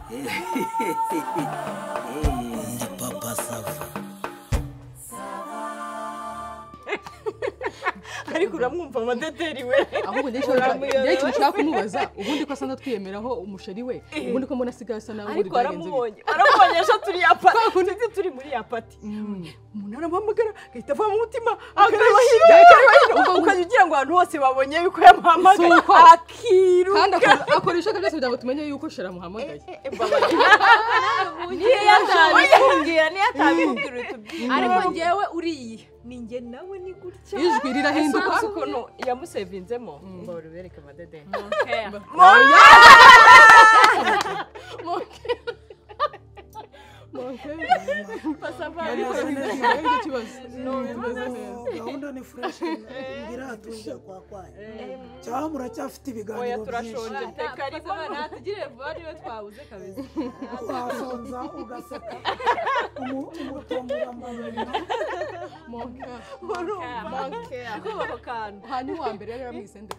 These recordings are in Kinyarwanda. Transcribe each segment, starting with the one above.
Ndi papa sava. ariko uramwumva amadeteri we ahubwo njye nshaka kumubaza ubundi ko asana twiyemeraho umusheri we ubundi ko mbona asigaye asa nawe ariko aramubonye ejo turi ya pati turi muri ya pati umuntu aramuhamagara gahita ava mu mutima akareba hirya ukajya ugira ngo abantu bose babonye yuko yamuhamagaye akiruka kandi akoresha byose kugira ngo tumenye yuko shera muhamagaye niyo yatabikubwira ariko njyewe uriye ninjye nawe ni gutya ijwi rirahinduka ukuntu yamusevinzemo ngo rubereke amadede gahunda ni fresh ngiratuje kwa kwaye cyangwa muracyafite ibiganiro turashonje ariko natugire vuba niyo twabuze kabisa wasonza ugaseka umutombora hanyuma wa mbere yari yamwisende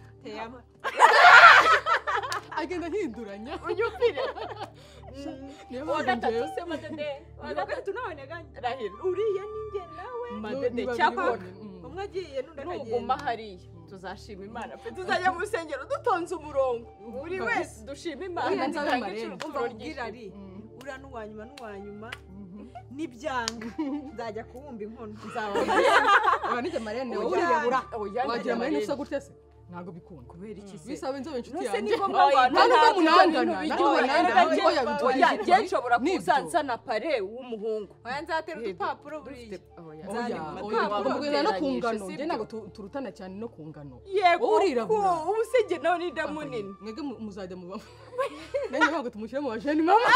agenda ahinduranya unyupire wagatatu se madede wagatatu nawe rahira uriya ninjye nawe madede cyakora umwe agiye n'undi akagiye nuguma hariya tuzashima imana pe tuzajya mu rusengero dutonze umurongo buri wese dushima imana ndababwira ari uriya n'uwanyuma nibyanga nzajya kubumba inkono nzabona nijye marene urirebura wagira marene usa gutya se ntago bikunda kubera iki se bisaba inzobe inshuti yanjye yanjye ntabwo munangana njye nshobora kuzansa na pare w'umuhungu oya nzatera udupapuro buriya oya no kungano njye ntago turutana cyane no kungano yego urirabura ubu se njye nawe ni munini mwege muzajya muba nanjye ntabwo tumushyira mu bajeni mama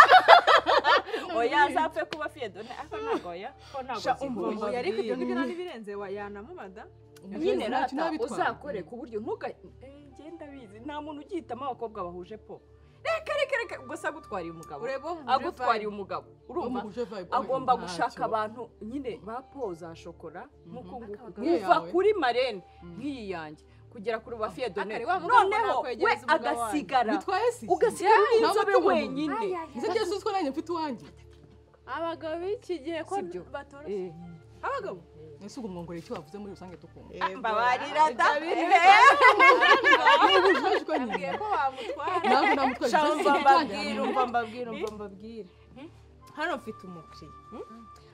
oya azapfe kuba fiedone ako ntago oya ko ntago oya ariko ibyo ngibyo ntibirenze wayanamubada nyine rata uzakore ku buryo ngenda bizi nta muntu ugihitamo abakobwa bahuje po reka gusa agutwariye umugabo agutwariye umugabo urumva agomba gushaka abantu nyine bapoza shokora nk'uko nguva kuri marene nk'iyi yanjye kugera kuri ba fiedone noneho we agasigara ugasigara n'inzobe wenyine nze byose uziko nanjye mfite uwanjye abagabo b'iki gihe ko batora abagabo ese ubwo mwongoreye icyo wavuze muri rusange tukumva mbabarira da nabwiye ko bamutwara mbabwira hano mfite umukiriya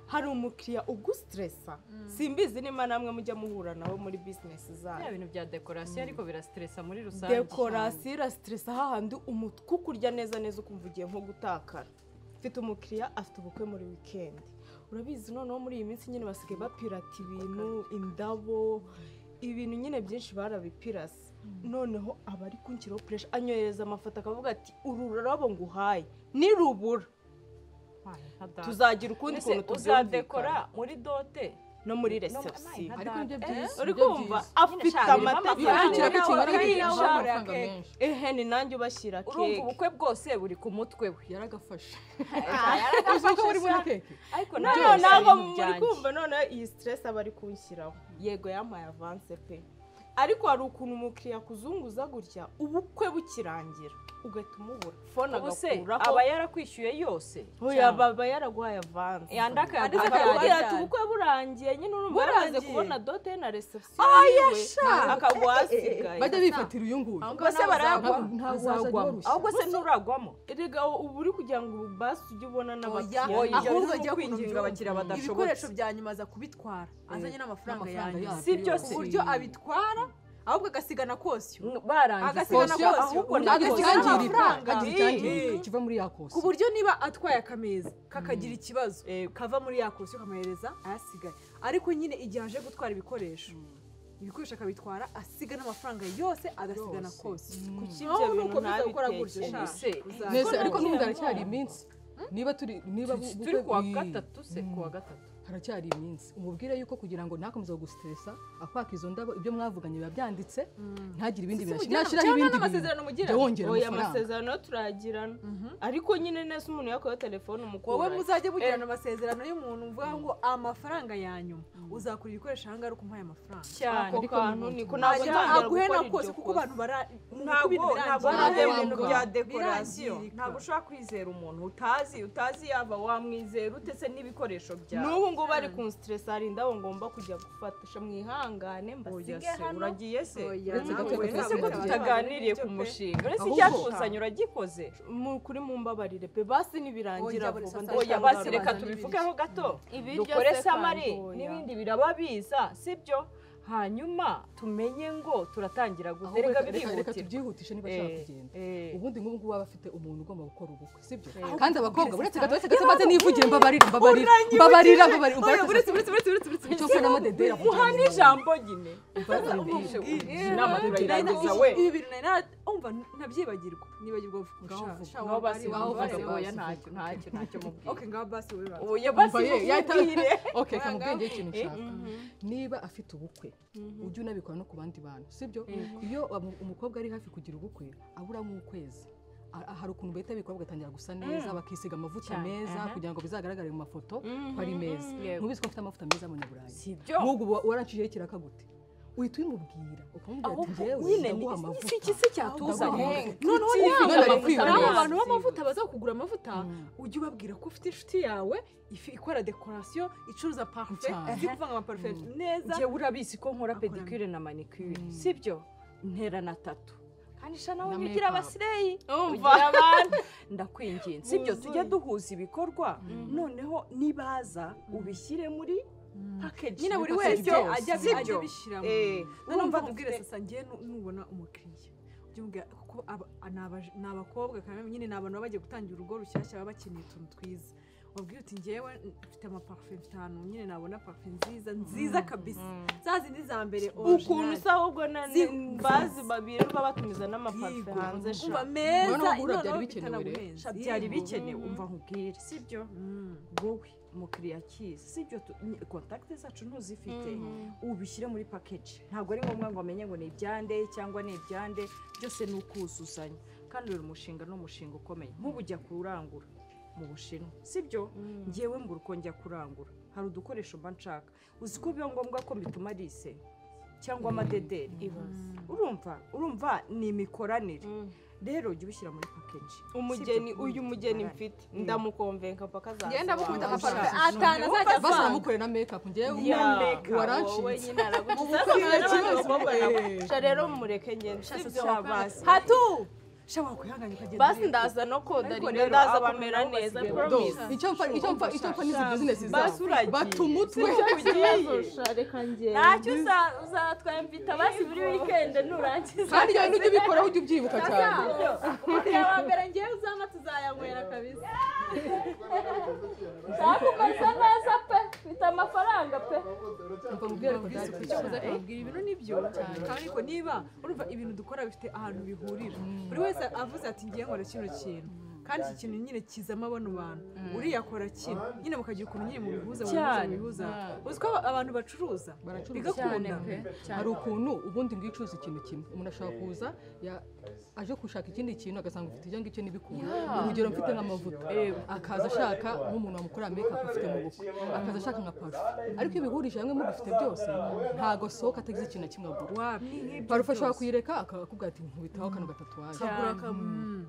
hari umukiriya ugustressa simbizi niba namwe mujya muhura nawe muri business zanyu ibintu bya decoration ariko birastressa muri rusange decoration irastressa hahandi umutwe kurya neza ukumva ugiye nko gutakara mfite umukiriya afite ubukwe muri weekend urabizi noneho muri iyi minsi nyine basigaye bapirata ibintu indabo ibintu nyine byinshi barabipirase noneho abari kunshyiraho pressure anyohereza amafoto akavuga ati uru rurabo nguhaye nirubura tuzagira ukundi kuntu uzadekora muri dote no muri reception ariko ibyo byiza uri kumva afite amategeko ni nanjye ubashyira keke urumva ubukwe bwose buri ku mutwe we yaragafashe yaragafashe uri muri keke ariko ntabwo muri kumva none iyi stress abari kunshyiraho yego yampaye avance pe ariko hari ukuntu umukiriya kuzunguza gutya ubukwe bukirangira ugahita umubura fone agakuraho aba yarakwishyuye yose baba yaraguhaye avance yandaka ati ubukwe burangiye nyine urumva yaraze kubona dote na reception akaguha asigaye bajya bifatira uyu nguyu bose baragwa ahubwo se nturagwamo erega ubu uri kugira ngo basi ujye ubona n'abakiriya ahubwo ajya kwinginga abakiriya badashobotse ibikoresho bya nyuma aza kubitwara azanye n'amafaranga yanjye si byose ku buryo abitwara ahubwo agasigana kose barangije ahubwo cyangirika kiva muri ya kose ku buryo niba atwaye akameza kakagira ikibazo kava muri ya kose ukamuhereza ayasigaye ariko nyine igihe aje gutwara ibikoresho akabitwara asiga n'amafaranga yose agasigana kose kuki ibyo bintu ntabitekereje ariko n'ubundi haracyari iminsi niba turi kuwa gatatu se kuwa gatatu haracyari iminsi umubwire yuko kugira ngo ntakomeze gustressa akwaka izo ndabo ibyo mwavuganye biba byanditse ntagire ibindi binashiraho ibindi amasezerano mugira wongera amasezerano turagirana ariko nyine nese umuntu yakoye telefone umukuru wowe muzajye mugirana amasezerano y'umuntu mvuga ngo amafaranga yanyuma uzakura ibikoresho hanga ari kumuha amafaranga cyane ako kantu niko ntabwo aguhena kose kuko abantu ntabwo ari ibintu bya decoration ntabwo ushobora kwizera umuntu utazi yaba wamwizera utese n'ibikoresho byawe n'ubu ngo bari kunstressa hari indabo ngomba kujya gufatisha mwihangane mbasige hano uragiye se ese ko tutaganiriye ku mushinga uretse icyatuzanye uragikoze kuri mumbabarire pe basi nibirangira oya basi reka tubivugeho gato dukore samari n'ibindi biraba biza sibyo hanyuma tumenye ngo turatangira guterega reka tubyihutishe niba ashaka kugenda ubundi nk'ubu ngubu baba bafite umuntu ugomba gukora ubukwe sibyo kandi abakobwa uretse gato maze nivugire mbabarira icyo mfana amadedera muhana ijambo nyine inama turayirangiza we ibi bintu umva ntabyibagirwa nibagirwa ngaho basi oya ntacyo mubwira okay ngaho basi we oya basi mubwire okay kamubwenge ikintu nshaka niba afite ubukwe ujye unabikora no ku bandi bantu sibyo iyo umukobwa ari hafi kugira ubukwe aburamo ukwezi hari ukuntu bahita bikora bagatangira gusa neza bakisiga amavuta meza kugira ngo bizagaragare mu mafoto ko ari meza ntubizi ko afite amavuta meza mu Nyaburayi n'ubwo waranciye kiraka gute uhita ubimubwira ukamubwira ati njyewe ndaguha amavuta iki cyatuzanye noneho abantu b'amavuta baza kugura amavuta ujye ubabwira ko ufite inshuti yawe ikora decoration icuruza parfum izi kuvanga amaparfum neza njye urabizi ko nkora pedicure na manicure sibyo ntera na tatu kandi shana wowe ugira abasireyi ugira abantu ndakwinginze sibyo tujye duhuza ibikorwa noneho nibaza ubishyire muri package nyine buri wese ajya bishyiramo none mva tubwire sasa ngiye nubona umukiriya ujye kuko ni abakobwa kandi nyine ni abantu baba bagiye gutangira urugo rushyashya baba bakeneye utuntu twiza wabwira uti ngewe mfite amaparfum 5 nyine nabona parfum nziza kabisa za zindi za mbere ukuntu usa ahubwo bazi babirirwa batumiza n'amaparfum hanze umva meza byari bikenewe umva nkubwire sibyo wowe umukiriya akiza sibyo kontakte zacu ntuzifite ubishyire muri package ntabwo ari ngombwa ngo amenye ngo ni ibyande cyangwa ni ibyande byose ni ukuzuzanya kandi uri umushinga n'umushinga ukomeye nk'ubujya kurangura mu Bushinwa sibyo ngewe mbura uko njya kurangura hari udukoresho mba nshaka uzi ko biba ngombwa ko bituma rise cyangwa amadederi urumva ni imikoranire rero ujye ubishyira muri package uyu mugeni mfite ndamukonvenka paka zaza ngenda mukubita amafaranga atana azajya basa mukore na makeup ngewe warancitse rero mumureke ngende sibyo basi hatu shawa kwihanganya ukagenda basi ndaza no kodarinda ndaza kumera neza promise icyo mfa n'izi business basi uragiye batumutwe reka ngende ntacyo uzatwambita basi buri weekend nurangiza kandi iyo n'ujye ubikora ujye ubyibuka cyane umukiriya wa mbere ngewe uzama tuzayanywera kabisa nzakukoza neza pe mfite amafaranga pe umva mubwire ko byari kubwira ibintu nibyo kandi ariko niba urumva ibintu dukora bifite ahantu bihurira buri wese avuze ati ngiye nkora kino kintu kandi iki kintu nyine kizamo abano bantu uriya akora kino nyine mukagira ukuntu nyine mubihuza uzi ko abantu bacuruza bigakunda hari ukuntu ubundi ngo icuruza ikintu kimwe umuntu ashobora kuza aje gushaka ikindi kintu agasanga ufite icyo ngicyo n'ibikunda urugero mfite nk'amavuta akaza ashaka nk'umuntu wamukorera makeup afite mu bukwe akaza ashaka nka parufe ariko iyo bihurije hamwe mubifite byose ntago sohoka atagize ikintu na kimwe agura parufe ashobora kuyireka akakubwira ati nkubitaho kano gatatuwaje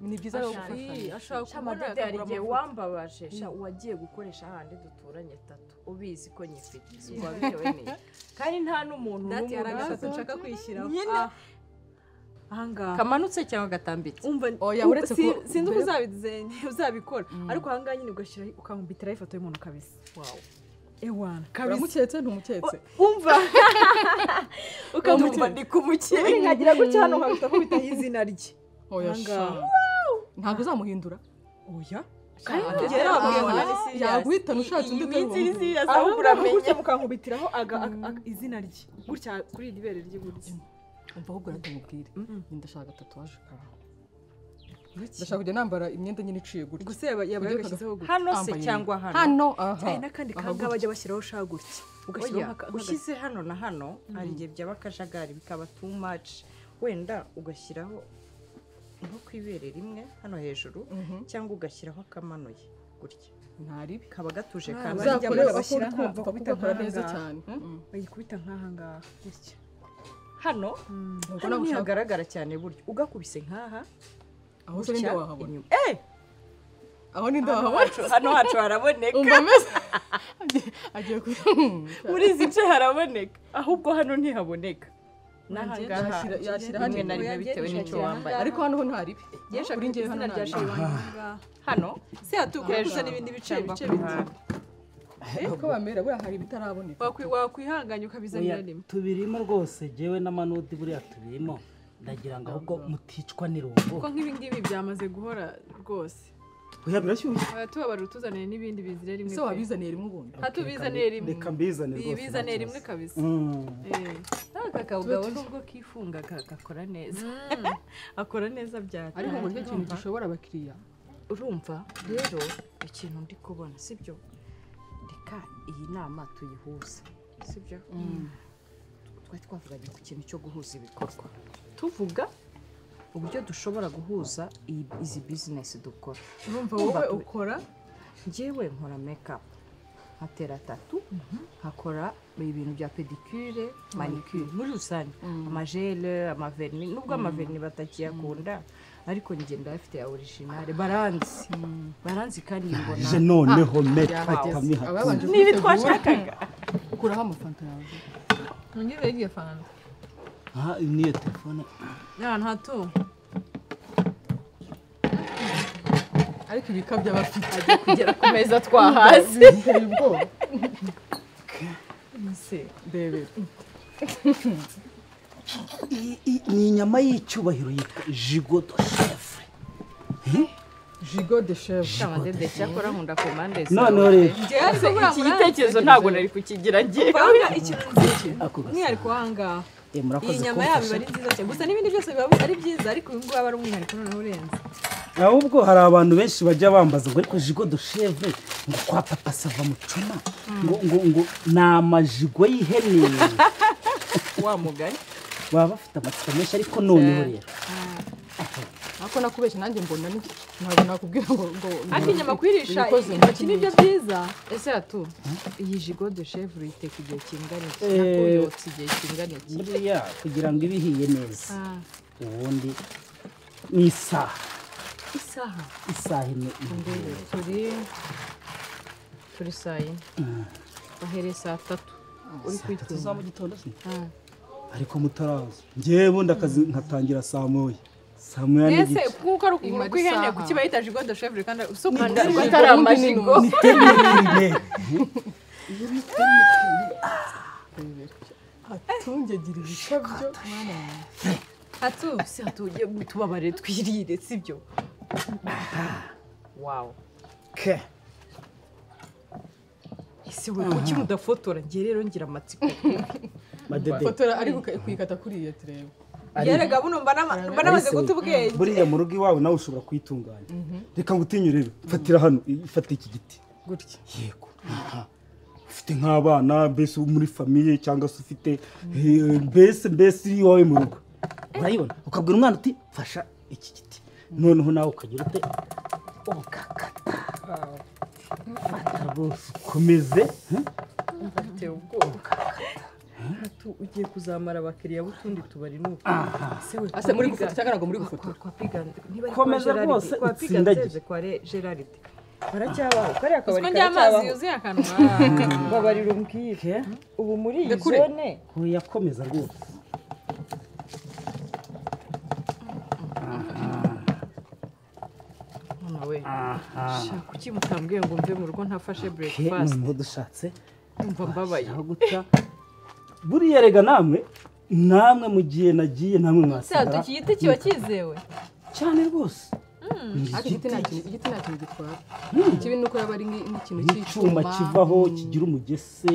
ni byiza rero gufashanya amadederi igihe wambabaje wagiye gukoresha ahandi duturanye 3 ubizi ko nyifite ubwo bitewe n'iyi kandi nta n'umuntu n'umwe nshaka kwishyiraho ahangaha kamanutse cyangwa gatambitse umva oya uretse ko sinzi uko uzabikora ariko ahangaha nyine ugashyira ukamumbitiraho ifoto y'umuntu kabisa wow ewana kabisa umuketse ntumuketse umva ukamumva ndi kumukeye nkagira gutya hano nkabita kubitaho izina rye oya ntabwo uzamuhindura oya yaguhitana ushatse undi uterura ahubwo uramenye mukankubitiraho izina rye gutya kuri iri bere rye gutya umva ahubwo reka mubwire ndashaka tatuwaje kawe ndashaka kujya nambara imyenda nyine iciye gutya gusa yaba yabashyizeho gutya hano se cyangwa hano hano aha hari n'akandi kanga bajya bashyiraho sha gutya ugashyiraho ushyize hano na hano hari igihe byaba akajagari bikaba too much wenda ugashyiraho nko ku ibere rimwe hano hejuru cyangwa ugashyiraho akamanuye gutya ntaribi kaba gatuje kandi uzakore bashyira kumva ko bikora neza cyane bayikubita nk'aha ngaha gutya hano hano ntihagaragara cyane buryo ugakubise nk'aha aho se ninde wahabona aho ninde wahabona hano hacu haraboneka umva meze agiye muri izi nce haraboneka ahubwo hano ntihaboneka n'ahangaha yashyira rimwe na rimwe bitewe n'icyo wambaye ariko hano ho ntaribi kuri njyewe hano ntaribi hano se hatukoresha n'ibindi bice uko bamera buriya hari ibitaraboneka wakwihanganya ukabizanira rimwe tubirimo rwose jewe n'amanudi buriya tubirimo ndagira ngo ahubwo muticwa n'irungu kuko nk'ibi ngibi byamaze guhora rwose oya birashyushye tubabarira utuzanire n'ibindi bizire rimwe se wabizaniye rimwe ubundi hatubizaniye rimwe reka mbizane rwose bizaniye rimwe kabisa aka kawugabo nubwo kifunga gakora neza akora neza byatse ariko ngo nicyo kintu gishobora abakiriya urumva rero ikintu ndi kubona sibyo reka iyi nama tuyihuze sibyo twari twavuganye ku kintu cyo guhuza ibikorwa tuvuga uburyo dushobora guhuza izi bizinesi dukora urumva wowe ukora njyewe nkora makeup nkatera tatu nkakora ibintu bya pedicure manicure muri rusange amajele amaverni nubwo amaverni batakiyakunda ariko njye ndafite ya originale baranzi kandi mbona je noneho makeup nibi twashakaga ukuraho amafanta yawe ngire igiye fanta niyo telefone ntatu ariko ibikabya bafite agiye kugera ku meza twahaze biteye ubwoba bebera ni inyama y'icyubahiro yitwa jigo de chef jigo de chef cyangwa de cyakora nkunda komande noneho rero iki gitekerezo ntabwo nari kukigira ngiye ikintu nziki umwihariko w'ahangaha iyi nyama yabo iba ari nziza cyane gusa n'ibindi byose biba ari byiza ariko uyu nguyu aba ari umwihariko noneho urenze ahubwo hari abantu benshi bajya bambaza ngo ariko jigo de chef ngo kwa papa sava mucoma ngo ni amajigo y'ihene wa mugani baba bafite amatsiko menshi ariko noneho rero ako nakubeshya nanjye mbona ntabwo nakubwira ngo ariko inyama kwirisha intoki nibyo byiza ese atu iyi jigo de chef iteka igihe kingana iki nako yotsa igihe kingana iki buriya kugira ngo ibe ihiye neza ubundi ni isaha imwe turi saa yine bahereye saa tatu uri za mu gitondo se ariko mutaraza njyewe ndakazi nkatangira saa moya n'igice ese kuko ari ukuguru kw'ihene kuki bayita jigo de chef kandi usukunda atari amajigo atungegira ibikabyo mwana wanjye se atuye tubabare twirire sibyo wow ese we kuki mudafotora ngiye rero ngira amatsiko fotora ariko kuyikata kuri iyo turebe yerega buno mba namaze guta ubwenge buriya mu rugo iwawe nawe ushobora kuyitunganya reka ngutinyure rero fatira hano ifate iki giti gutya yego ufite nk'abana mbese muri famiye cyangwa se ufite mbese iwawe mu rugo urayibona ukabwira umwana uti fasha iki giti noneho nawe ukagira ute ukakata fata rwose ukomeze mfite ubwoba ugiye kuzamara abakiriya b'utundi tubari nuko ase muri gufotora cyangwa ntabwo muri gufotora komeza rwose utsindagiye kwa Gerard baracyabaho kariya kabari ko amazi yuzuye akanwa babarira umbwire ubu muri iyi zone kuyakomeza rwose nawe kuki mutambwiye ngo mve mu rugo ntafashe breakfast nubwo dushatse umva mbabaye aho guca buriya rega namwe mu gihe nagiye namwe mwasanga iki giti kiba kizewe cyane rwose igiti nta kintu gitwara ikibi ni uko yaba ari nk'ikintu cy'icyuma kivaho kigira umugese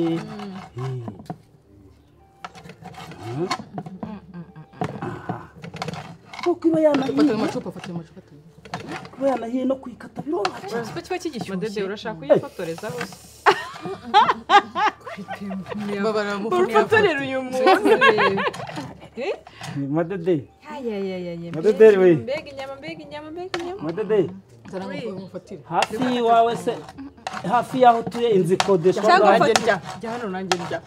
kuko iba fata amacupa kuba yanahiye no kuyikata biroroha cyane kiba kigishyushye Madede urashaka kuyifotoreza hose urufotorera uyu muntu Madede Madede Madede we mbega inyama Madede mufatire hafi y'iwawe se hafi y'aho utuye inzu ikodeshwa cyangwa angahe? jya hano nanjye njya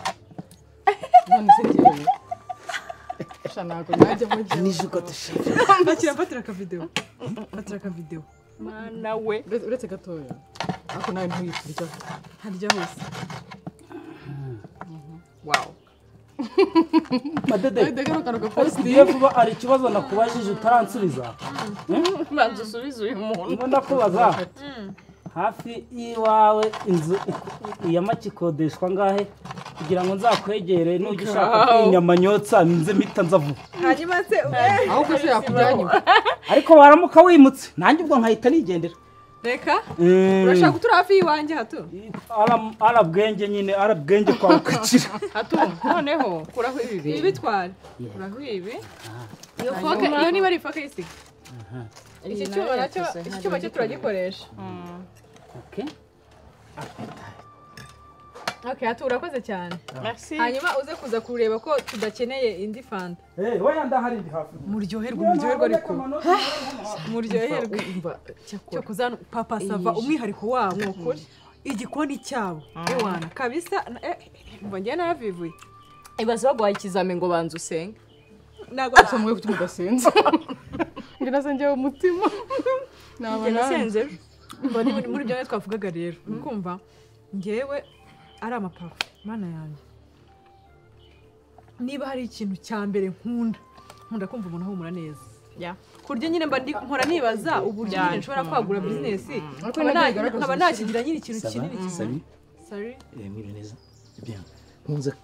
none se njyewe shanago najya mu gihe nijuko dushaka fatira akavideo mana we uretse gatoya ako nawe ntuyiturya harya hose wow Madede degero karuka ugiye vuba ari ikibazo nakubajije utaransubiza banza usubize uyu muntu ngo ndakubaza hafi y'iwawe inzu ya make ikodeshwa ngahe kugira ngo nzakwegere nujya ushaka kwinyama nyotsa nze mpita nza vuba hanyuma se aho ko yakujyanye ariko waramuka wimutse nanjye ubwo nkahita nigendera reka urashaka gutura hafi y'iwanjye hato arabwenge nyine arabwenge kwa ukakira hato noneho kuraho ibi ibi bitwara kuraho ibi iyo foke iyo niba ari ifoke y'isiga iki cyuma nacyo iki cyuma cyo turagikoresha okay hato urakoze cyane merci hanyuma uze kuza kureba ko tudakeneye indi fanta wowe ndahari ndi hafi muryoherwa ariko muryoherwe cyo kuzana papa sava umwihariko wabo ukuri igikoni cyabo ewana kabisa umva ngiye naravivuye ibaze baguhaye ikizame ngo banza usenge ntabwo samwe kutima gasenze ngira nasengewe umutima naba nasenze umva ni muri byo twavugaga rero ukumva ngewe ari amapafu mana yanjye niba hari ikintu cya mbere nkunda kumva umuntu ahumura neza kurya nyine mba nkora nibaza uburyo nyine nshobora kwagura bizinesi nkaba nakigira nyine ikintu kinini Salut. Sorry. Mwiriwe neza. Bien.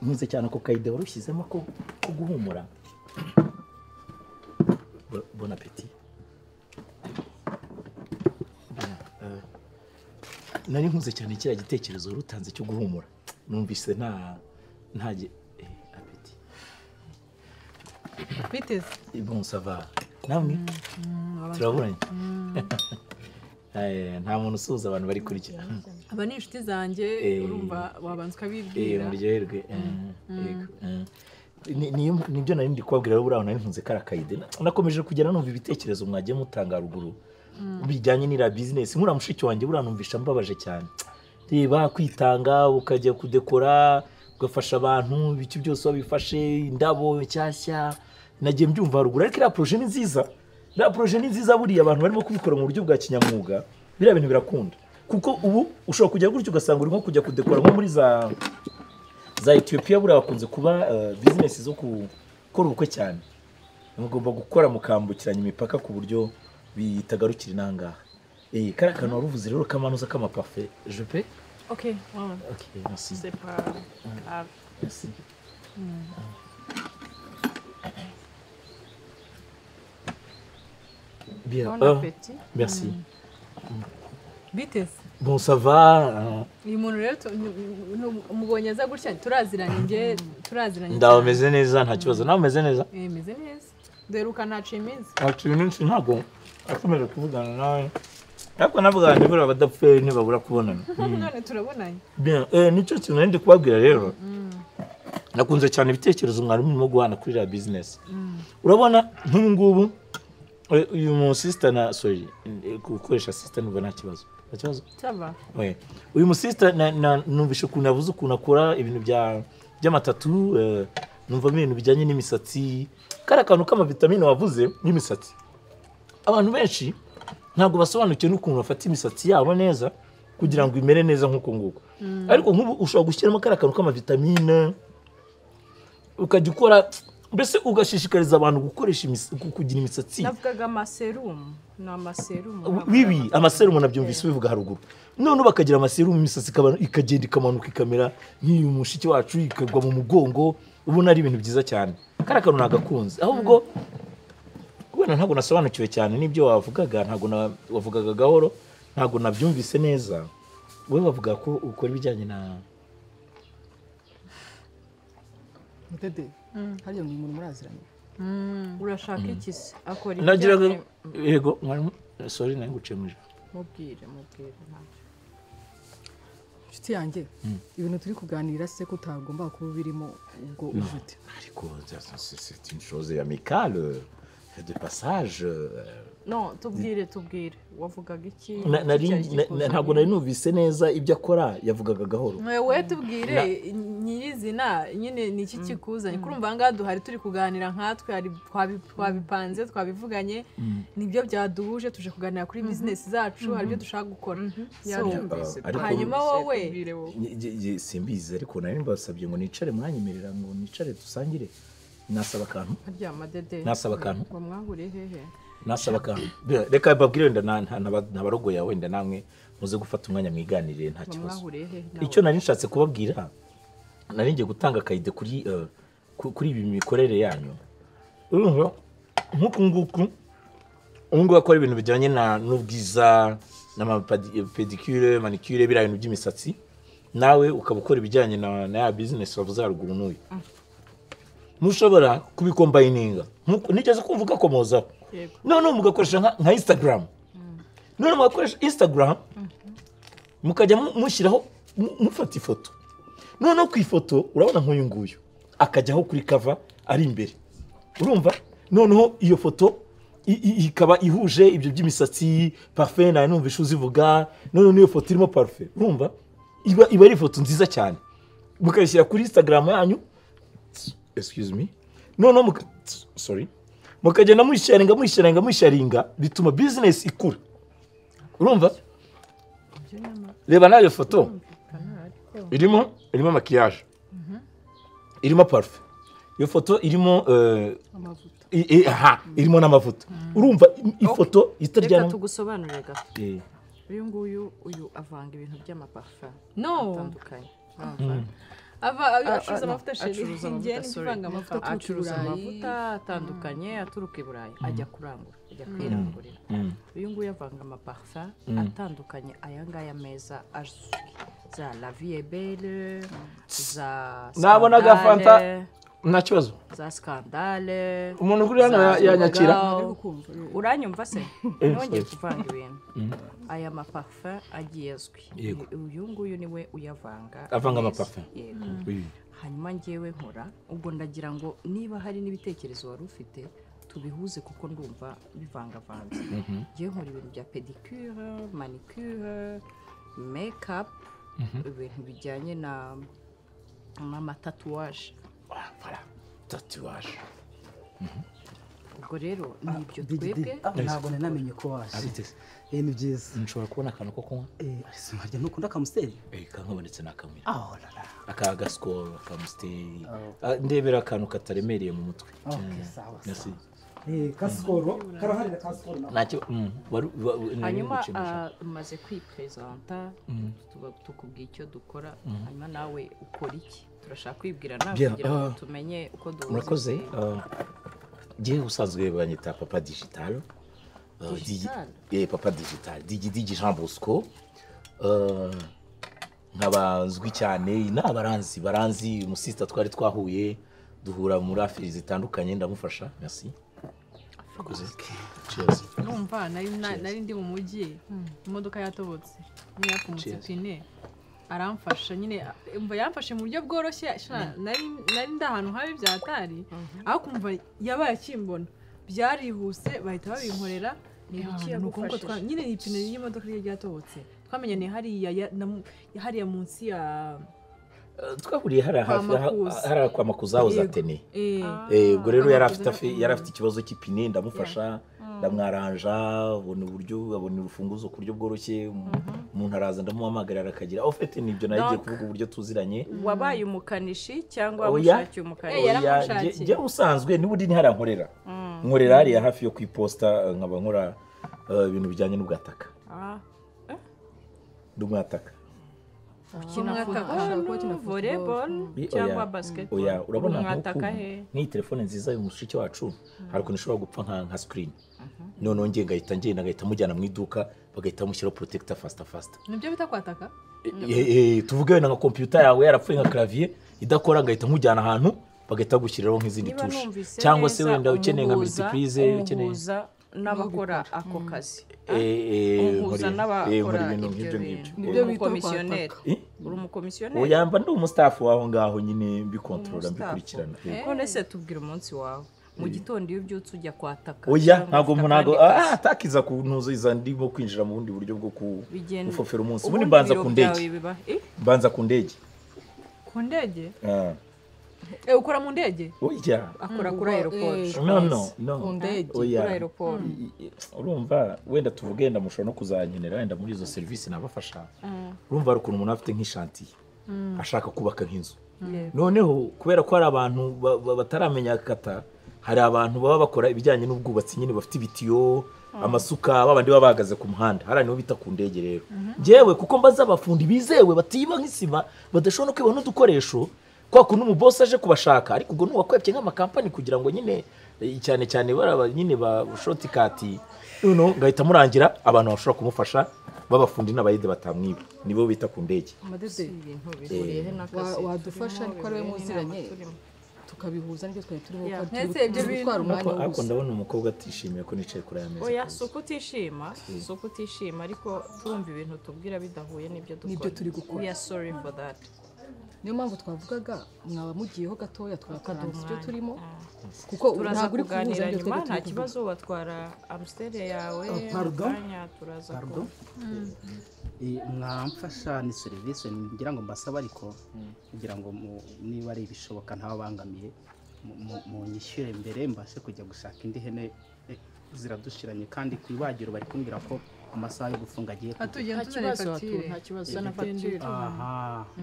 Nkunze cyane ko kayide warushyizemo ko guhumura. Bon appétit. Nari nkunze cyane kiriya gitekerezo rutanze cyo guhumura. Numvise nta appétit. Biteze. Bon ça va. Namwe turaburanye. Nta muntu usuhuza abantu bari kurya. Aba ni inshuti zanjye urumva wabanza ukabibwira. Muryoherwe. Nibyo nari ndi kubabwira buriya nari nkunze karakayide. Nakomeje kugera numva ibitekerezo mwagiye mutanga ruguru. Bijyanye n'ira business nkura mushiki wanjye buriya numvisha mbabaje cyane. Reba kwitanga ukajya kudekora ugafasha abantu ibiki byose wabifashe indabo nshyashya nagiye mbyumva ruguru ariko ira projet ni nziza. La projet ni nziza buriya abantu barimo kubikora mu buryo bwa kinyamwuga biriya bintu birakunda kuko ubu ushobora kujya gutyo ugasanga uri nko kujya kudekora nko muri za Ethiopia buriya bakunze kuba business zo gukora ubukwe cyane mugomba gukora mukambukiranya imipaka ku buryo bitagarukira inangaha karakano waruvuze rero kamanuza kama parfait je peux OK OK merci c'est pas grave merci Bien. Bon appétit. Merci. Biteze. Bon ça va. Uyu muntu rero umubonye aza gutya turaziranye Ndabameze neza nta kibazo nawe umeze neza. Meze neza. Deruka naciye iminsi. Naciye iminsi ntago akomeje kuvugana nawe. Ariko navugana n'ibura abadapfuye ntibabura kubonana. None turabonanye. Bien nicyo kintu nari ndi kubabwira rero. Nakunze cyane ibitekerezo mwarimu urimo guhana kuri la business. Urabona nk'ubu ngubu uyu mu sister na sorry gukoresha sister nubwo nta kibazo. Nta kibazo? Cyaba. Oui. Uyu mu sister numvishe ukuntu yavuze ukuntu akora ibintu by'amatatu numva ibintu bijyanye n'imisatsi. Kara kantu kama vitamine wavuze n'imisatsi. Abantu benshi ntabwo basobanukiwe n'ukuntu bafata imisatsi yabo neza kugira ngo imere neza nk'uko nguko. Ariko nk'ubu ushobora gushyiramo kara kantu kama vitamine ukajya ukora mbese ugashishikariza abantu gukoresha kugira imisatsi. Navugaga amaserumu n'amaserumu. Bibi amaserumu nabyumvise bivuga haruguru. None bakagira amaserumu imisatsi ikagenda ikamanuka ikamera nk'iyu mushiki wacu ikagwa mu mugongo ubona ari ibintu byiza cyane. Kara kantu nagakunze ahubwo kubera ntabwo nasobanukiwe cyane n'ibyo wavugaga ntabwo wavugaga gahoro ntabwo nabyumvise neza. Wowe bavuga ko ukora ibijyanye na Mutede hariyo ni umuntu muraziranye urashaka iki se akora nagiraga yego sorry nayo gucemuje mubwire inshuti yanjye ibintu turi kuganira se ko utagomba kuba birimo ubwo ufite ariko c'est une chose amicale de passage no tubwire wavugaga iki ntabwo nari numvise neza ibyo akora yavugaga gahoro wewe tubwire nyirizina nyine ni iki kikuzanye kurumva ngaha duhari turi kuganira nkatwe twabipanze twabivuganye nibyo byaduhuje tuje kuganira kuri business zacu hari ibyo dushaka gukora hanyuma wowe simbizi ariko nari mbasabye ngo nicare mwanyemerera ngo nicare dusangire nasaba akantu nasaba akantu ngo mwahuriye hehe nasaba akantu reka babwire wenda ntabarogoya wenda namwe muze gufata umwanya mwiganirire nta kibazo icyo nari nshatse kubabwira nari ngiye gutanga kayide kuri ibi mikorere yanyu urumva nk'uku nguku ngubu akora ibintu bijyanye n'ubwiza n'amapedicure manicure biriya bintu by'imisatsi nawe ukaba ukora ibijyanye na ya business wavuze haruguru n'uyu mushobora kubikombayininga nigeze kumva ugakomozaho noneho mugakoresha nka Instagram noneho mugakoresha Instagram mukajya mushyiraho mufata ifoto noneho ku ifoto urabona nk'uyu nguyu akajyaho kuri cover ari imbere urumva noneho iyo foto ikaba ihuje ibyo by'imisatsi parfum na numvisha uzivuga noneho niyo foto irimo parfum urumva iba ari ifoto nziza cyane mukayishyira kuri Instagram yanyu excuse me no sorry mukagenda mwisharinga bituma business ikura urumva reba nayo foto irimo maquillage irimo parfum iyo foto irimo irimo n'amavuta urumva ifoto itaryana reka tugusobanurire gato uyu nguyu avanga ibintu by'amaparfum atandukanye acuruza amavuta acuruza amavuta atandukanye aturuka i Burayi ajya kwirangurira uyu nguyu avanga amaparfum atandukanye aya ngaya meza azwi za La Vie est Belle za nabonaga fanta nta kibazo za Scandale umuntu uri hano yanyakira uranyumva se nongeye kuvanga ibintu aya maparfum agiye azwi uyu nguyu niwe uyavanga avanga amaparfum hanyuma ngewe nkora ubwo ndagira ngo niba hari n'ibitekerezo wari ufite tubihuze kuko ndumva bivangavanze ngewe nkora ibintu bya pedicure manicure make up ibintu bijyanye n'amatatuwaje tatuwaje ubwo rero ni ibyo twebwe ntabwo namenye ko waje ni byiza nshobora kubona akantu ko kunywa harya ntukunda kamusiteri kankabonetse n'akamwe aka gasikoro kamusiteri ndebera akantu kataremereye mu mutwe kasikoro karaharira kasikoro hanyuma umaze kwipresenta tukubwira icyo dukora hanyuma nawe ukora iki turashaka kwibwira nawe kugira ngo tumenye uko duhuza murakoze ngewe usanzwe banyita papa digital papa digital digi Jean Bosco nk'abazwi cyane baranzi umusista twari twahuye duhura muri aferi zitandukanye ndamufasha merci numva nari ndi mu mujyi imodoka yatobotse yapfumutse ipine aramfasha nyine yamfashe mu buryo bworoshye nari ndi ahantu habi byatari aho kumva yabaye akimbona byarihuse bahita babinkorera nyine ipine y'imodoka ryari ryatobotse twamenyaniye hariya munsi ya twahuriye hariya kwa makuzaho za tene ubwo rero yari afite ikibazo cy'ipine ndamufasha ndamwaranja abona urufunguzo ku buryo bworoshye umuntu araza ndamuhamagarira akagira ofete nibyo nagiye kuvuga uburyo tuziranye wabaye umukanishi cyangwa wamushakiye umukanishi njye usanzwe n'ubundi ntihariya nkorera hariya hafi yo ku iposita nkaba nkora ibintu bijyanye n'ubwataka n'umwataka volleyball cyangwa basket urabona nk'iyi telefone nziza y'umushiki wacu hari ukuntu ishobora gupfa nka screen noneho ngahita mujyana mu iduka bagahita bamushyiraho protector fasta nibyo bita kwataka tuvuge wenda nka computer yawe yarapfuye nka clavier idakora ngahita mujyana ahantu bagahita bagushyiriraho nk'izindi tushe cyangwa se wenda ukeneye nka multiprise ukeneye n'abakora ako kazi nkuza n'abakora ibyo bintu nibyo bita umukomisiyoneri uri umukomisiyoneri uyamba ndi umustaff waho ngaho nyine mbikontorora mbikurikirana none se tubwira umunsi wawe mu gitondo iyo ubyutse ujya kwataka oya ntago atakiza kuntuza ndimo kwinjira mu bundi buryo bwo gufofera umunsi ubundi mbanza ku ndege ku ndege ukora mu ndege oya akora kuri aeroport no ku ndege kuri aeroport urumva wenda tuvuge mushobora no kuzankenera wenda muri izo serivisi nabafasha urumva ari ukuntu umuntu afite nk'ishantiye ashaka kubaka nk'inzu noneho kubera ko hari abantu bataramenya kata hari abantu baba bakora ibijyanye n'ubwubatsi nyine bafite ibitiyo amasuka babandi baba bahagaze ku muhanda hari niho bita ku ndege rero njyewe kuko mbaza abafundi bizewe batiba nk'isima badashobora no kwiba n'udukoresho kwa kuntu umubosi aje kubashaka ariko ubwo nuwakwebye nk'amakampani kugira ngo nyine cyane cyane baraba nyine ba shotikati noneho ngahita murangira abantu bashobora kumufasha babafundi n'abayede batamwiba nibo bita ku ndege wadufasha niko ariwe muziranye tukabihuza n'ibyo twari turimo gutwara umwanya ariko ndabona umukobwa atishimiye ko nicaye kuri aya meza oya si uko utishima ariko turumva ibintu tubwira bidahuye n'ibyo turi gukora we are sorry for that niyo mpamvu twavugaga mwaba mugiyeho gatoya twakarangiza ibyo turimo kuko turaza ntabwo uri kubuza kuganira ibyo nyuma twari nta turi kibazo watwara amusiteri yawe kanya turaza mwamfasha ni serivisi ngira ngo mbasaba ariko kugira ngo niba ari ibishoboka ntabangamiye munyishyure mbere mbashe kujya gushaka indi hene ziradushiranye kandi ku ibagiro bari kumbwira ko amasaha yo gufunga agiye nta kibazo na fagitire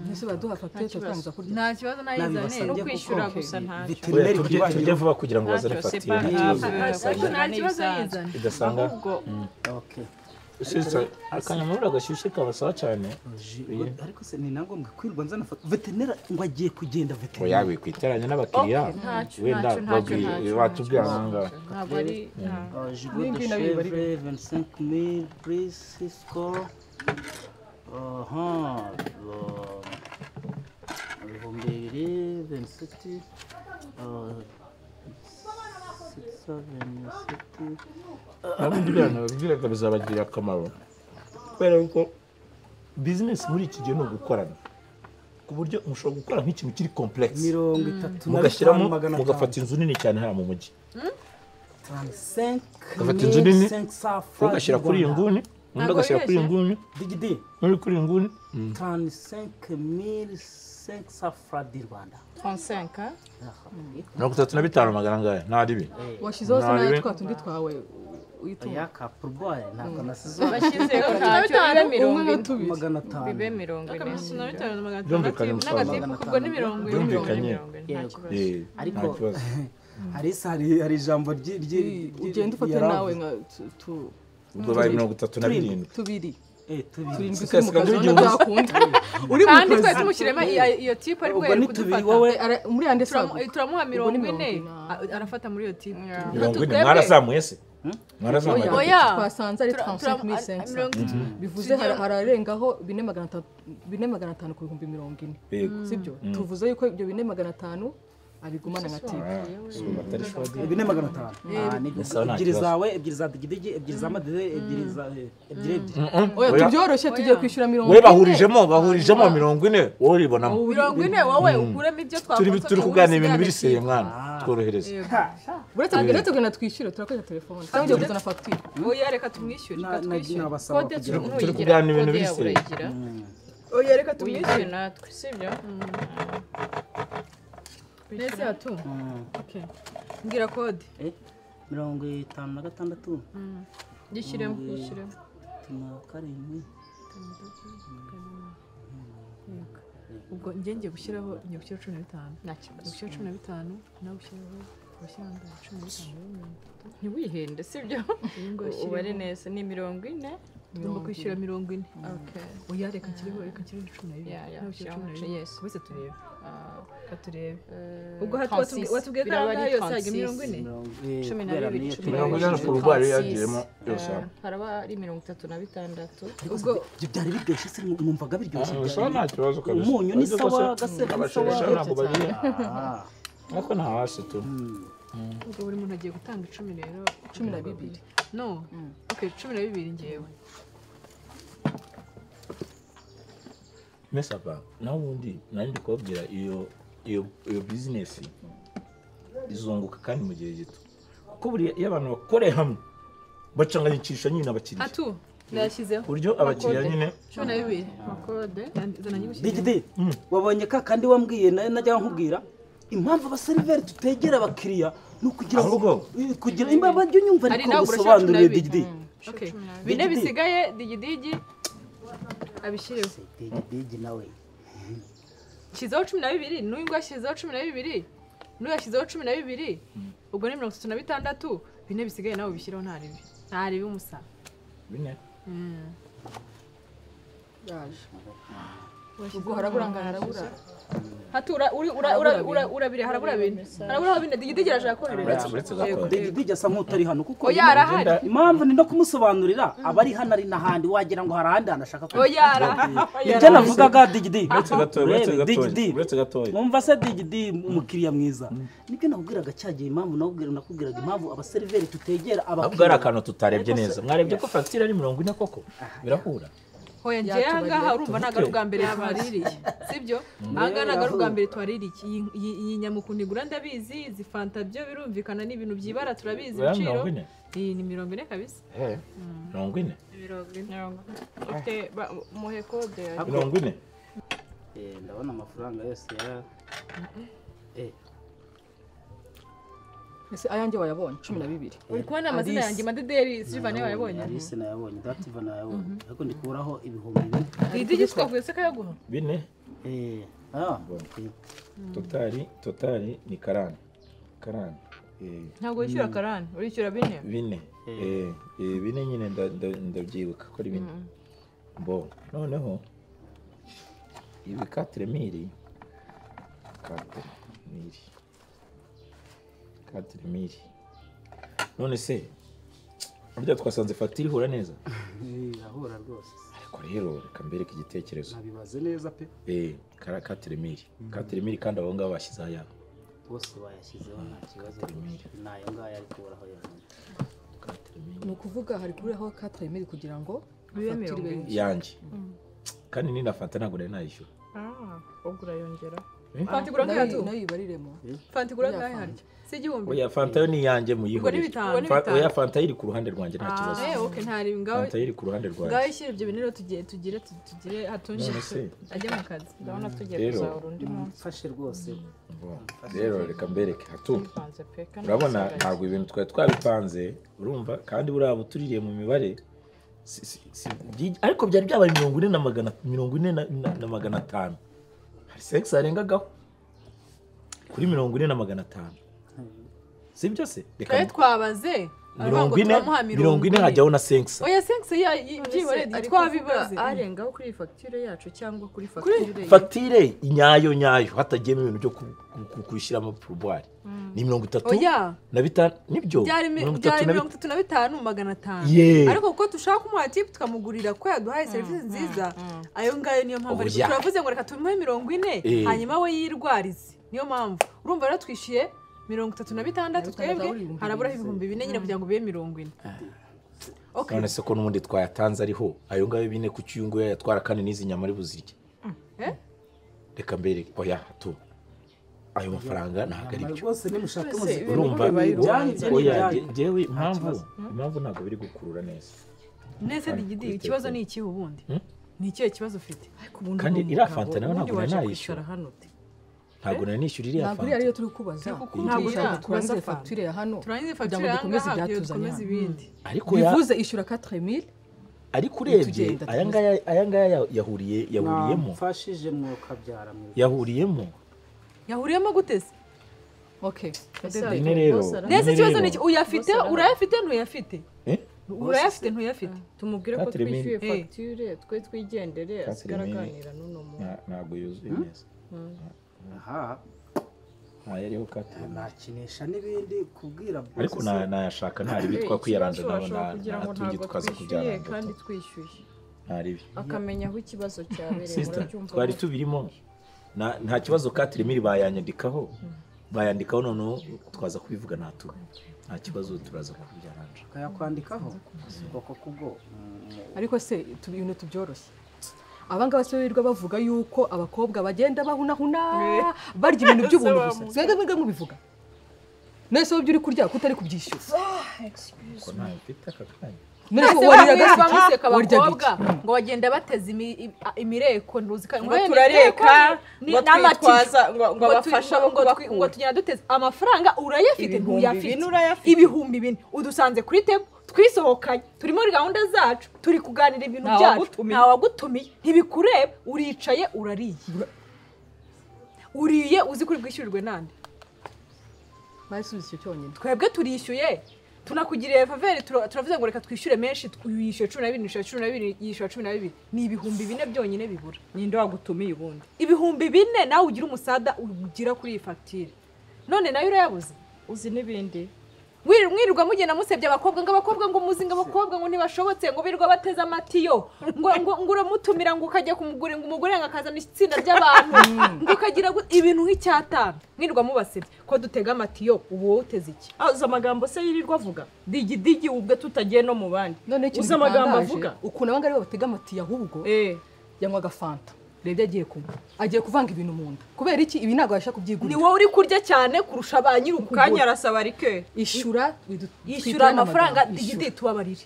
mbese baduha fagitire tukarangiza kurya nta kibazo nayizane no kwishyura gusa ntacyo tujye vuba kugira ngo bazane fagitire nta kibazo yizane idasanga akanyamura gashyushye kabasaba cyane ariko se ni na ngombwa kwirwa nzana veterineri ngo agiye kugenda veterineri yawe kwiteranya n'abakiriya wenda batubwira ahangaha ntabwo ari jigo de chevre 25000 please Cisco ibihumbi bibiri 27 nabibwira ko bizabagirira akamaro kubera yuko bizinesi muri iki gihe ni ugukorana ku buryo mushobora gukora nk'ikintu kiri komplekisi 30 mugashyiramo mugafata inzu nini cyane hano mu mujyi 35 ugafata inzu nini ugashyira kuri iyi nguni undi agashyira kuri iyi nguni digidi muri kuri iyi nguni 35500 francs du Rwanda 35 35,000 magana angahe nta ribi washyizeho se nayo twa tundi twawe ya kapurboye ntabwo nasize bashyizeho ntacyo bibe 200 magana atanu bibe 40 byumvikanye ubwo ni 40 byumvikanye ariko hari ijambo ugenda ufate nawe nka ubwo bari 37 tubiri turindwi turi mu kazi ubona byakunda uri mu kandi twe kazi tumushyiremo iyo tipe ari ubwo bwere ni tubiri kudufata wowe muri ande sabu turamuha Ubwo ni 40 arafata muri iyo tipe 40 mwarazamuye se mwarazamuye Oya. twasanze ari 35500 bivuze hararengaho 4,500 ku bihumbi 40 yego sibyo tuvuze yuko ibyo 4,500 abigumana nka tipe batari shwadi ibi ni 500 Ese nta ebyiri kibazo. zawe ebyiri za digidigi ebyiri za madede ebyiri oya tubyoroshye tugiye kwishyura 40 we bahurijemo 40 wowe uribonamo 40 wowe ukuremo ibyo turi kuganira ibintu biri seriye mwana tworohereze uretse kugenda twishyure turakoresha telefone cyangwa ugiye kuzana fagitire oya reka tumwishyure reka twishyure nabasaba kode kugira ngo turi kuganira ibintu biri seriye urayigira oya reka wishyure tumwishyure natwe sibyo nese atu mbwira kode 56 gishyiremo gishyiremo karindwi ubwo njye ngiye gushyiraho ngiye gushyira 15 nta kibazo gushyira 15 nawe ushyiraho gushyira 15 ntiwihende sibyo ubare neza ni 40 tugomba kwishyura 40 okay oya reka kiriho 12 Ya, ya, nawe ushyira shyiraho 12 yes. kubese turebe katurebe ubwo ubwo watubwiye ko ari yose yaga 40 mirongo ku rugwari yagiyemo yose haraba ari 36 ubwo ibyo byari biryoshye se mwumvaga biryoshye so nta kibazo kabisa umunyu ni sawa gasebe abasheresha ntabwo bariye ariko nta hasi tu ubwo buri muntu agiye gutanga 10 rero 12 no okay 12 ngewe mesaba naho ubundi nari ndi kubabwira iyo business izunguka kandi mu gihe gito kuko buri iyo abantu bakoreye hamwe bacanganyikisha nyine abakiriya atu ndashyizeho buryo abakiriya nyine 12 makode zana nyibushyire digidi wabonye ka kandi wambwiye najya nkubwira impamvu abaseriveri tutegera abakiriya no kugira ngo kugira imbaba byo nyumva ariko gusobanurira digidi okay bine bisigaye digidigi abishireho digidi nawe shizeho 12 n'uyu ngo ashyizeho 12 n'uyu yashyizeho 12 ubwo ni 36 bine bisigaye nawe bishireho nta ribi umusa bine yaje ubwo harabura hatura urabire harabura bine digidigi arashaka kohereza digidi asa nk'utari hano kuko oya arahari impamvu ni no kumusobanurira abari hano ari n'ahandi wagira ngo harahandi anashaka ko oya arahari ibyo navugaga digidi uretse gatoya mwumva se digidi umukiriya mwiza nibyo nakubwiraga cyagiye impamvu nakubwiraga impamvu abaseriveri tutegera abakiriya ari akantu tutarebye neza mwarebye ko fagitire ari 40 koko birahura hoya ngiye ahangaha urumva ntago ari ubwa mbere tuhaririye sibyo ahangaha ntago ari ubwa mbere tuhaririye iyi nyamukunda igura ndabizi izi fanta byo birumvikana ni ibintu byibara turabizi ibiciro iyi ni 40 kabisa 40 ufite muhe kode 40 ndabona amafaranga yose ya ese ayanjye wayabonye 12 uri kubona amazina yanjye madederi Silvane wayabonye Alice nayabonye Dativa nayabonye ariko ndikuraho ibihumbi digidi twavuye se kayaguha bine totali ni 40 ntabwo wishyura karani urishyura bine bine nyine ndabyibuka ko ari bine bo noneho ibi 4000 none se burya twasanze fagitire ihura neza ahura rwose ariko rero reka mbereke igitekerezo nabibaze neza pe 4000 kandi abo ngabo bashyizeho ayabo bose bayashyizeho nta kibazo nayo ngaya ariko uraho yabonye ni ukuvuga hari kuriho 4000 kugira ngo bibe yanjye kandi ni na fanta ntabwo nari nayishyura ubwo urayongera fanta igura ngahe nayo ibariremo fanta igura ngahe harya si igihumbi oya fanta yo ni yanjye muyihorere oya fanta iri ku ruhande rwanjye nta kibazo okay ntari ngaho fanta iri ku ruhande rwanjye ngaho ishyira ibyo bintu tugire hatonje ajya mu kazi ndabona tugiye kuzahura undi munsi mfashe rwose rero reka mbereke hatu urabona ntabwo ibintu twari twabipanze urumva kandi buriya butuririye mu mibare ariko byari byabaye 40 na 500 hari sex arengagaho kuri 40 na 500 sibyo se reka twabaze 40 hajyaho na sex oya sex byibore twabibaze arengaho kuri fagitire yacu cyangwa kuri fagitire fagitire nyayo hatagiyemo ibintu byo kwishyiramo pourboire ni 30 oya na 5 nibyo byari 35,500 ariko kuko dushaka kumuha tip tukamugurira ko yaduhaye serivisi nziza ayo ngayo niyo mpamvu turavuze ngo reka tumuhe 40 hanyuma we yirwarize niyo mpamvu urumva rero twishyuye 36 twebwe harabura ibihumbi 4 nyine kugira ngo bibe 40 okay none se ko n'ubundi twayatanze ariho ayo ngayo bine ku cyungu yatwara kandi n'izi nyama ari buzirye reka mbere oya tu ayo mafaranga ntabwo ari byo rwose nimushaka muziko urumva oya jewe impamvu ntabwo biri gukurura neza digidi ikibazo ni iki ubundi ni ikihe kibazo ufite kandi ira fanta nayo ntabwo nayishyura ntabwo nari nishyura iriya fanta ntabwo ariyo turi kubaza ntabwo turangize fagitire ya hano turangize dukomeze ibyatuzanye ibindi ariko bivuze ishyura 4000 ariko urebye aya ngaya yahuriyemo mfashije mwokabyara mwe yahuriyemo gute se okay ine rero nese kibazo ni urayafite ntuyafite urayafite ntuyafite tumubwire ko twishyuye fagitire twe twigendere asigaraganira n'uno muntu ntabwo yuzuye neza aha yariho katire nakinisha n'ibindi kubwira ariko nayashaka ntari bitwa kwiyaranja nawe tugi tukaza kubyara kandi twishyuye ntari akamenya aho ikibazo cyabereye twari tubirimo nta kibazo katire miri bayanyandikaho bayandikaho noneho twaza kubivuga nta kibazo turaza kubyaranja kayakwandikaho koko kubwo ariko se ibintu tubyoroshye abangaba se birirwa bavuga yuko abakobwa bagenda bahunahuna barya ibintu by'ubuntu gusa twebwe mwebwe mubivuga nese wowe uri kurya kutari kubyishyura ko ntayo mfite aka kanya nese wariraga museka abakobwa ngo bagenda bateza imireko ntuzika ngo turareka n'amatwaza ngo bafasha ngo tugenda duteza amafaranga urayafite ntuyafite ibihumbi bine udusanze kuri tebo twisohokanye turi muri gahunda zacu turi kuganira ibintu byacu ntawagutumiye ntibikureba uricaye urariye uriye uzi kuri bwishyurirwe nande bayisubiza icyo cyonyine twebwe turishyuye tunakugiriye faveri turavuze ngo reka twishyure menshi twishyuye 12 yishyura 12 ni ibihumbi 4 byonyine bibura ninde wagutumiye ubundi ibihumbi 4 nawe ugira umusada ugira kuri iyi fagitire none nayo urayabuze uzi n'ibindi mwirirwa mugenda musebye abakobwa ngo muzinga abakobwa ngo ntibashobotse ngo birirwa bateza amatiyo ngo uramutumira ngo ukajya kumugura ngo umugore akazana itsinda ry'abantu ngo ukagira ibintu nk'icyatanu mwirirwa mubasebye ko dutega amatiyo ubu wowe uteze iki aza amagambo se yirirwa avuga digi ubwe tutagiye no mu bandi uza amagambo avuga ukuntu abanga ari batega amatiyo ahubwo yanywaga fanta rero agiye kuvanga ibintu mu nda kubera iki ibi ntabwo yashaka kubyigurira ni wowe uri kurya cyane kurusha ba nyiri ukugura kanya arasaba rike ishyura amafaranga digiti tubabarire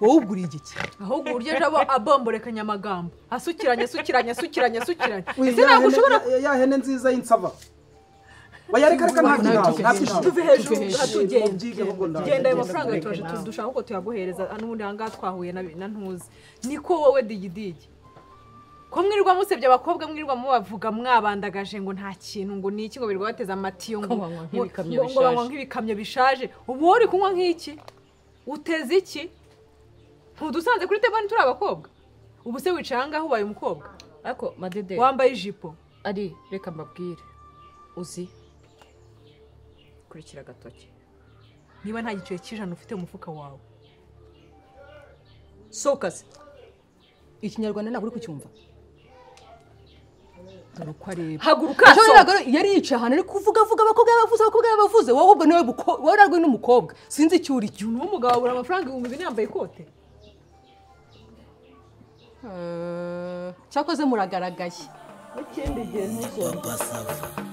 wowe uguriye igiki ahubwo uburyo jabo abomborekanya amagambo asukiranya ese ntabwo ushobora ya hene nziza y'insaba bayareka reka nta tuve hejuru genda ayo mafaranga turaje dushaka uko tuyaguhereza n'ubundi aha ngaha twahuye na ntuzi niko wowe digidigi ko mwirirwa musebye abakobwa mwirirwa mubavuga mwabandagaje ngo nta kintu ngo ni iki ngo birirwa bateza amatiyo ngo banywa nk'ibikamyo bishaje ubu wowe uri kunywa nk'iki uteze iki ntudusanze kuri tebani turi abakobwa ubu se wicaye aha ngaha ubaye umukobwa ariko madede wambaye ijipo ari reka mbabwire uzi kurikira agatoki niba nta giciro cy'ijana ufite mu mufuka wawe sokaze ikinyarwanda ntabwo uri kucyumva dore uko areba haguruka yari yicaye ahantu ari kuvuga abakobwa bavuze wowe ubwo niwe wararwe n'umukobwa sinzi icyo uri cyo n'umugabo abura amafaranga 2000 yambaye ikote cyakoze muragaragaye ikindi gihe ntuzongere